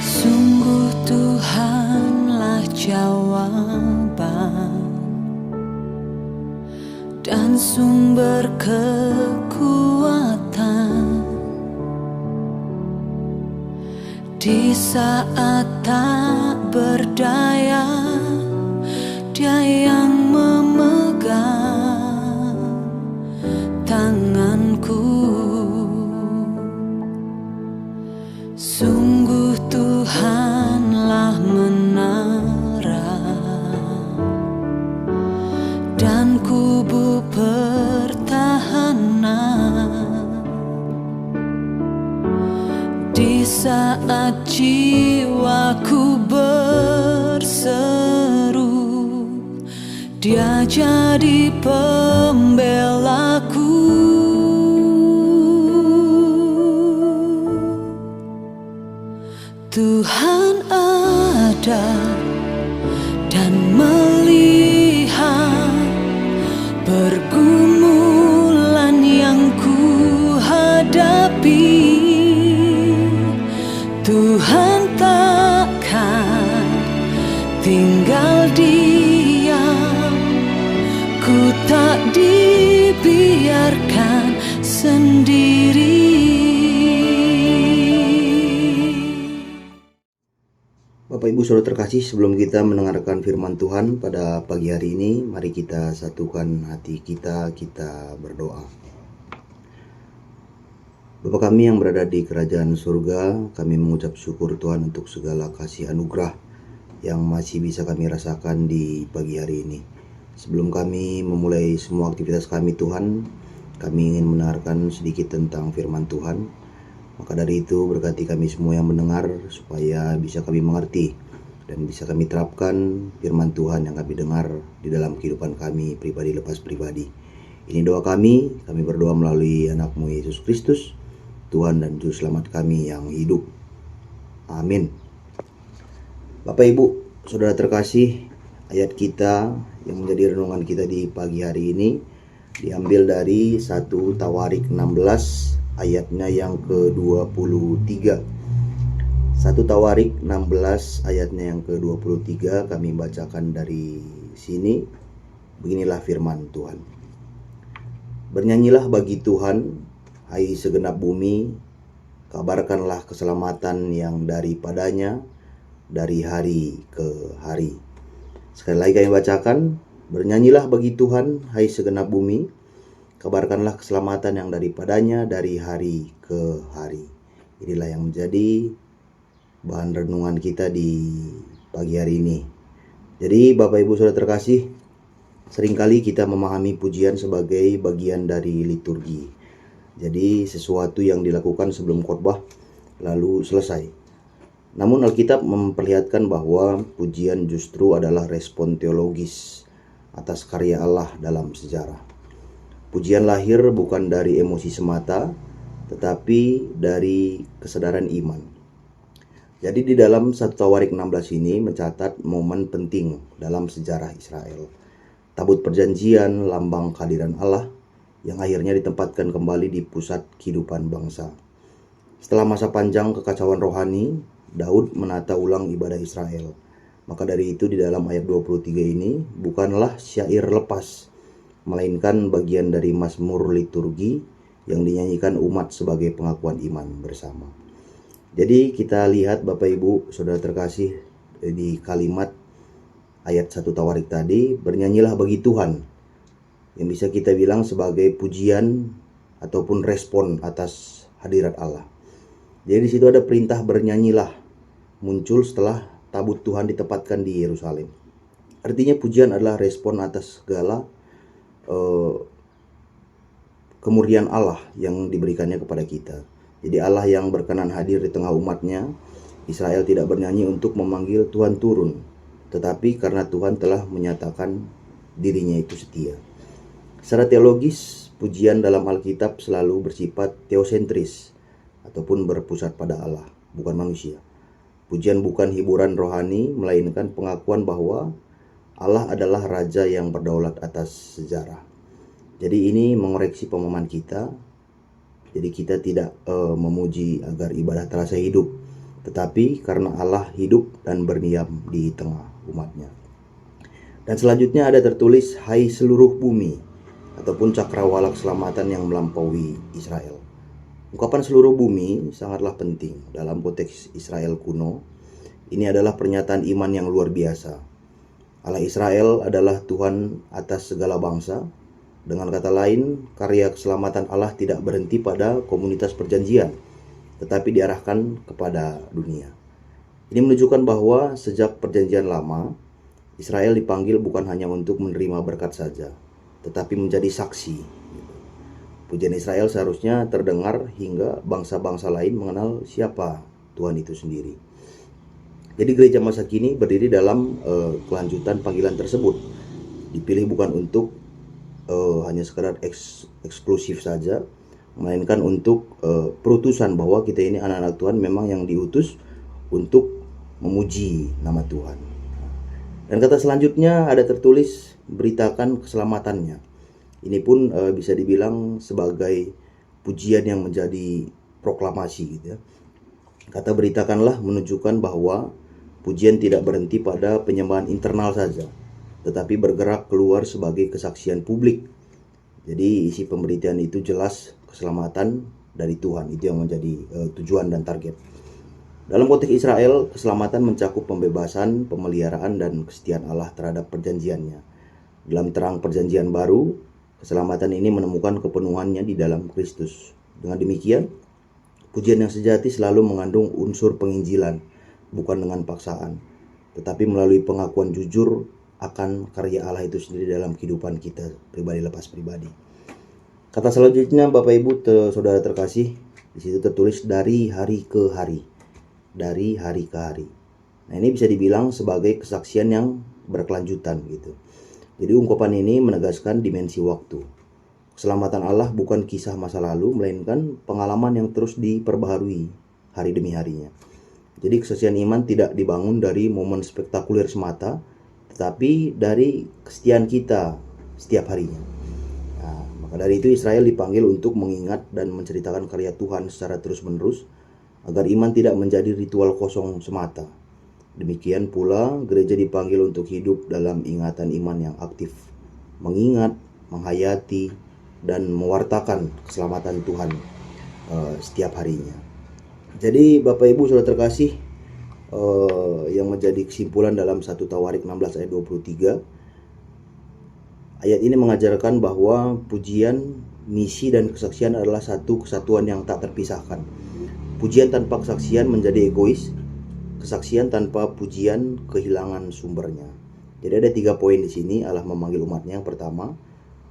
Sungguh Tuhanlah jawaban dan sumber kekuatan di saat tak berdaya. Dia yang memegang tanganku. Sungguh Tuhanlah menara dan kubu pertahanan di saat jiwaku berseru. Dia jadi pembelaku. Tuhan ada dan melihat pergumulan yang ku hadapi. Tuhan takkan tinggal diam, ku tak dibiarkan sendiri. Bapak Ibu Saudara terkasih, sebelum kita mendengarkan firman Tuhan pada pagi hari ini, mari kita satukan hati kita berdoa. Bapa kami yang berada di kerajaan surga, kami mengucap syukur Tuhan untuk segala kasih anugerah yang masih bisa kami rasakan di pagi hari ini. Sebelum kami memulai semua aktivitas kami Tuhan, kami ingin mendengarkan sedikit tentang firman Tuhan. Maka dari itu berkati kami semua yang mendengar supaya bisa kami mengerti dan bisa kami terapkan firman Tuhan yang kami dengar di dalam kehidupan kami pribadi lepas pribadi. Ini doa kami berdoa melalui anak-Mu Yesus Kristus, Tuhan dan Juru Selamat kami yang hidup. Amin. Bapak Ibu, Saudara terkasih, ayat kita yang menjadi renungan kita di pagi hari ini diambil dari 1 Tawarik 16 ayatnya yang ke-23. 1 Tawarik 16 ayatnya yang ke-23 kami bacakan dari sini. Beginilah firman Tuhan. Bernyanyilah bagi Tuhan, hai segenap bumi, kabarkanlah keselamatan yang daripadanya dari hari ke hari. Sekali lagi kami bacakan, bernyanyilah bagi Tuhan, hai segenap bumi, kabarkanlah keselamatan yang daripadanya dari hari ke hari. Inilah yang menjadi bahan renungan kita di pagi hari ini. Jadi Bapak Ibu Saudara terkasih, seringkali kita memahami pujian sebagai bagian dari liturgi. Jadi sesuatu yang dilakukan sebelum khotbah lalu selesai. Namun Alkitab memperlihatkan bahwa pujian justru adalah respon teologis atas karya Allah dalam sejarah. Pujian lahir bukan dari emosi semata, tetapi dari kesadaran iman. Jadi di dalam 1 Tawarik 16 ini mencatat momen penting dalam sejarah Israel. Tabut perjanjian, lambang kehadiran Allah, yang akhirnya ditempatkan kembali di pusat kehidupan bangsa. Setelah masa panjang kekacauan rohani, Daud menata ulang ibadah Israel. Maka dari itu di dalam ayat 23 ini bukanlah syair lepas, melainkan bagian dari mazmur liturgi yang dinyanyikan umat sebagai pengakuan iman bersama. Jadi kita lihat Bapak Ibu Saudara terkasih di kalimat ayat 1 Tawarik tadi, bernyanyilah bagi Tuhan, yang bisa kita bilang sebagai pujian ataupun respon atas hadirat Allah. Jadi di situ ada perintah bernyanyilah, muncul setelah tabut Tuhan ditempatkan di Yerusalem. Artinya pujian adalah respon atas segala kemurnian Allah yang diberikannya kepada kita. Jadi Allah yang berkenan hadir di tengah umatnya. Israel tidak bernyanyi untuk memanggil Tuhan turun, tetapi karena Tuhan telah menyatakan dirinya itu setia. Secara teologis, pujian dalam Alkitab selalu bersifat teosentris ataupun berpusat pada Allah, bukan manusia. Pujian bukan hiburan rohani, melainkan pengakuan bahwa Allah adalah Raja yang berdaulat atas sejarah. Jadi ini mengoreksi pemahaman kita. Jadi kita tidak memuji agar ibadah terasa hidup, tetapi karena Allah hidup dan berdiam di tengah umatnya. Dan selanjutnya ada tertulis, hai seluruh bumi, ataupun cakrawala keselamatan yang melampaui Israel. Ungkapan seluruh bumi sangatlah penting dalam konteks Israel kuno. Ini adalah pernyataan iman yang luar biasa. Allah Israel adalah Tuhan atas segala bangsa. Dengan kata lain, karya keselamatan Allah tidak berhenti pada komunitas perjanjian, tetapi diarahkan kepada dunia. Ini menunjukkan bahwa sejak perjanjian lama, Israel dipanggil bukan hanya untuk menerima berkat saja, tetapi menjadi saksi. Pujian Israel seharusnya terdengar hingga bangsa-bangsa lain mengenal siapa Tuhan itu sendiri. Jadi gereja masa kini berdiri dalam kelanjutan panggilan tersebut. Dipilih bukan untuk hanya sekadar eksklusif saja, melainkan untuk perutusan bahwa kita ini anak-anak Tuhan memang yang diutus untuk memuji nama Tuhan. Dan kata selanjutnya ada tertulis, beritakan keselamatannya. Ini pun bisa dibilang sebagai pujian yang menjadi proklamasi gitu ya. Kata beritakanlah menunjukkan bahwa pujian tidak berhenti pada penyembahan internal saja, tetapi bergerak keluar sebagai kesaksian publik. Jadi isi pemberitaan itu jelas keselamatan dari Tuhan, itu yang menjadi tujuan dan target. Dalam konteks Israel, keselamatan mencakup pembebasan, pemeliharaan, dan kesetiaan Allah terhadap perjanjiannya. Dalam terang perjanjian baru, keselamatan ini menemukan kepenuhannya di dalam Kristus. Dengan demikian, pujian yang sejati selalu mengandung unsur penginjilan, bukan dengan paksaan, tetapi melalui pengakuan jujur akan karya Allah itu sendiri dalam kehidupan kita pribadi lepas pribadi. Kata selanjutnya, Bapak Ibu Saudara terkasih, di situ tertulis dari hari ke hari. Dari hari ke hari. Nah, ini bisa dibilang sebagai kesaksian yang berkelanjutan gitu. Jadi ungkapan ini menegaskan dimensi waktu. Keselamatan Allah bukan kisah masa lalu, melainkan pengalaman yang terus diperbaharui hari demi harinya. Jadi kesaksian iman tidak dibangun dari momen spektakuler semata, tetapi dari kesetiaan kita setiap harinya. Nah, maka dari itu Israel dipanggil untuk mengingat dan menceritakan karya Tuhan secara terus-menerus, agar iman tidak menjadi ritual kosong semata. Demikian pula gereja dipanggil untuk hidup dalam ingatan iman yang aktif, mengingat, menghayati, dan mewartakan keselamatan Tuhan setiap harinya. Jadi Bapak Ibu Saudara terkasih, yang menjadi kesimpulan dalam 1 Tawarik 16 ayat 23, ayat ini mengajarkan bahwa pujian, misi, dan kesaksian adalah satu kesatuan yang tak terpisahkan. Pujian tanpa kesaksian menjadi egois, kesaksian tanpa pujian kehilangan sumbernya. Jadi ada 3 poin di sini Allah memanggil umatnya. Yang pertama,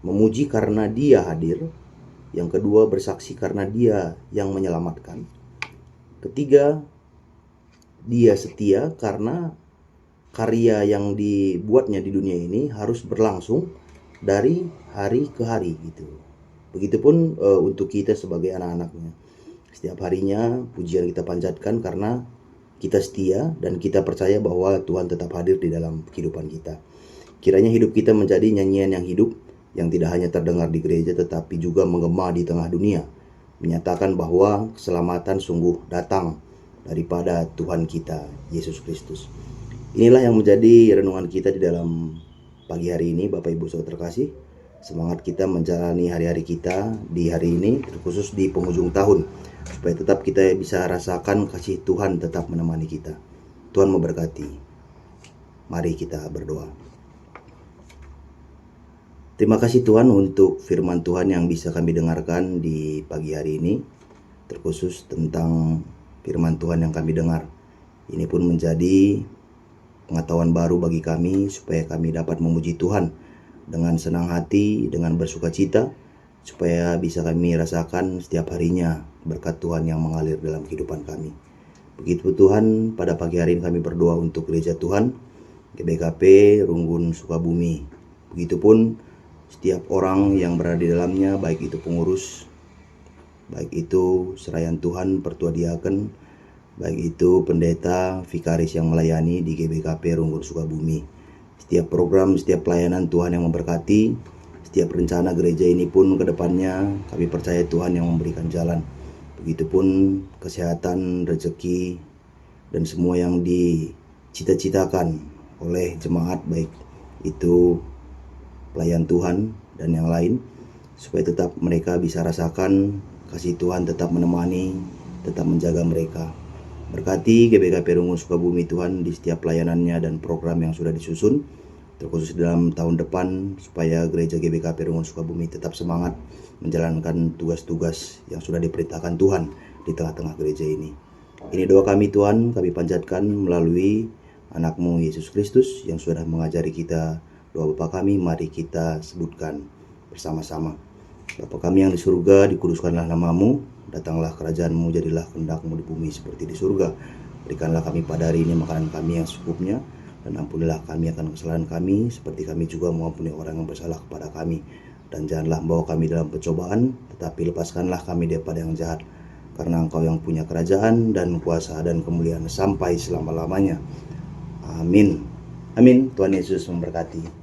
memuji karena Dia hadir. Yang kedua, bersaksi karena Dia yang menyelamatkan. Ketiga, Dia setia karena karya yang dibuatnya di dunia ini harus berlangsung dari hari ke hari gitu. Begitupun untuk kita sebagai anak-anaknya. Setiap harinya pujian kita panjatkan karena kita setia dan kita percaya bahwa Tuhan tetap hadir di dalam kehidupan kita. Kiranya hidup kita menjadi nyanyian yang hidup, yang tidak hanya terdengar di gereja tetapi juga menggema di tengah dunia, menyatakan bahwa keselamatan sungguh datang daripada Tuhan kita, Yesus Kristus. Inilah yang menjadi renungan kita di dalam pagi hari ini, Bapak Ibu Saudara terkasih. Semangat kita menjalani hari-hari kita di hari ini, terkhusus di penghujung tahun, supaya tetap kita bisa rasakan kasih Tuhan tetap menemani kita. Tuhan memberkati. Mari kita berdoa. Terima kasih Tuhan untuk firman Tuhan yang bisa kami dengarkan di pagi hari ini, terkhusus tentang firman Tuhan yang kami dengar. Ini pun menjadi pengetahuan baru bagi kami, supaya kami dapat memuji Tuhan dengan senang hati, dengan bersuka cita, supaya bisa kami rasakan setiap harinya berkat Tuhan yang mengalir dalam kehidupan kami. Begitu Tuhan, pada pagi hari ini kami berdoa untuk gereja Tuhan, GBKP Runggun Sukabumi. Begitupun setiap orang yang berada di dalamnya, baik itu pengurus, baik itu serayan Tuhan, pertua diaken, baik itu pendeta, vikaris yang melayani di GBKP Runggun Sukabumi. Setiap program, setiap pelayanan Tuhan yang memberkati. Setiap rencana gereja ini pun ke depannya kami percaya Tuhan yang memberikan jalan. Begitupun kesehatan, rezeki, dan semua yang dicita-citakan oleh jemaat, baik itu pelayan Tuhan dan yang lain, supaya tetap mereka bisa rasakan kasih Tuhan tetap menemani, tetap menjaga mereka. Berkati GBK Perungun Sukabumi Tuhan di setiap pelayanannya dan program yang sudah disusun, terkhusus dalam tahun depan, supaya gereja GBK Perungun Sukabumi tetap semangat menjalankan tugas-tugas yang sudah diperintahkan Tuhan di tengah-tengah gereja ini. Ini doa kami Tuhan, kami panjatkan melalui anak-Mu Yesus Kristus yang sudah mengajari kita doa Bapa kami. Mari kita sebutkan bersama-sama. Bapa kami yang di surga, dikuduskanlah nama-Mu, datanglah kerajaan-Mu, jadilah kehendak-Mu di bumi seperti di surga. Berikanlah kami pada hari ini makanan kami yang secukupnya, dan ampunilah kami akan kesalahan kami, seperti kami juga mengampuni orang yang bersalah kepada kami. Dan janganlah membawa kami dalam pencobaan, tetapi lepaskanlah kami daripada yang jahat. Karena Engkau yang punya kerajaan dan kuasa dan kemuliaan sampai selama-lamanya. Amin. Amin. Tuhan Yesus memberkati.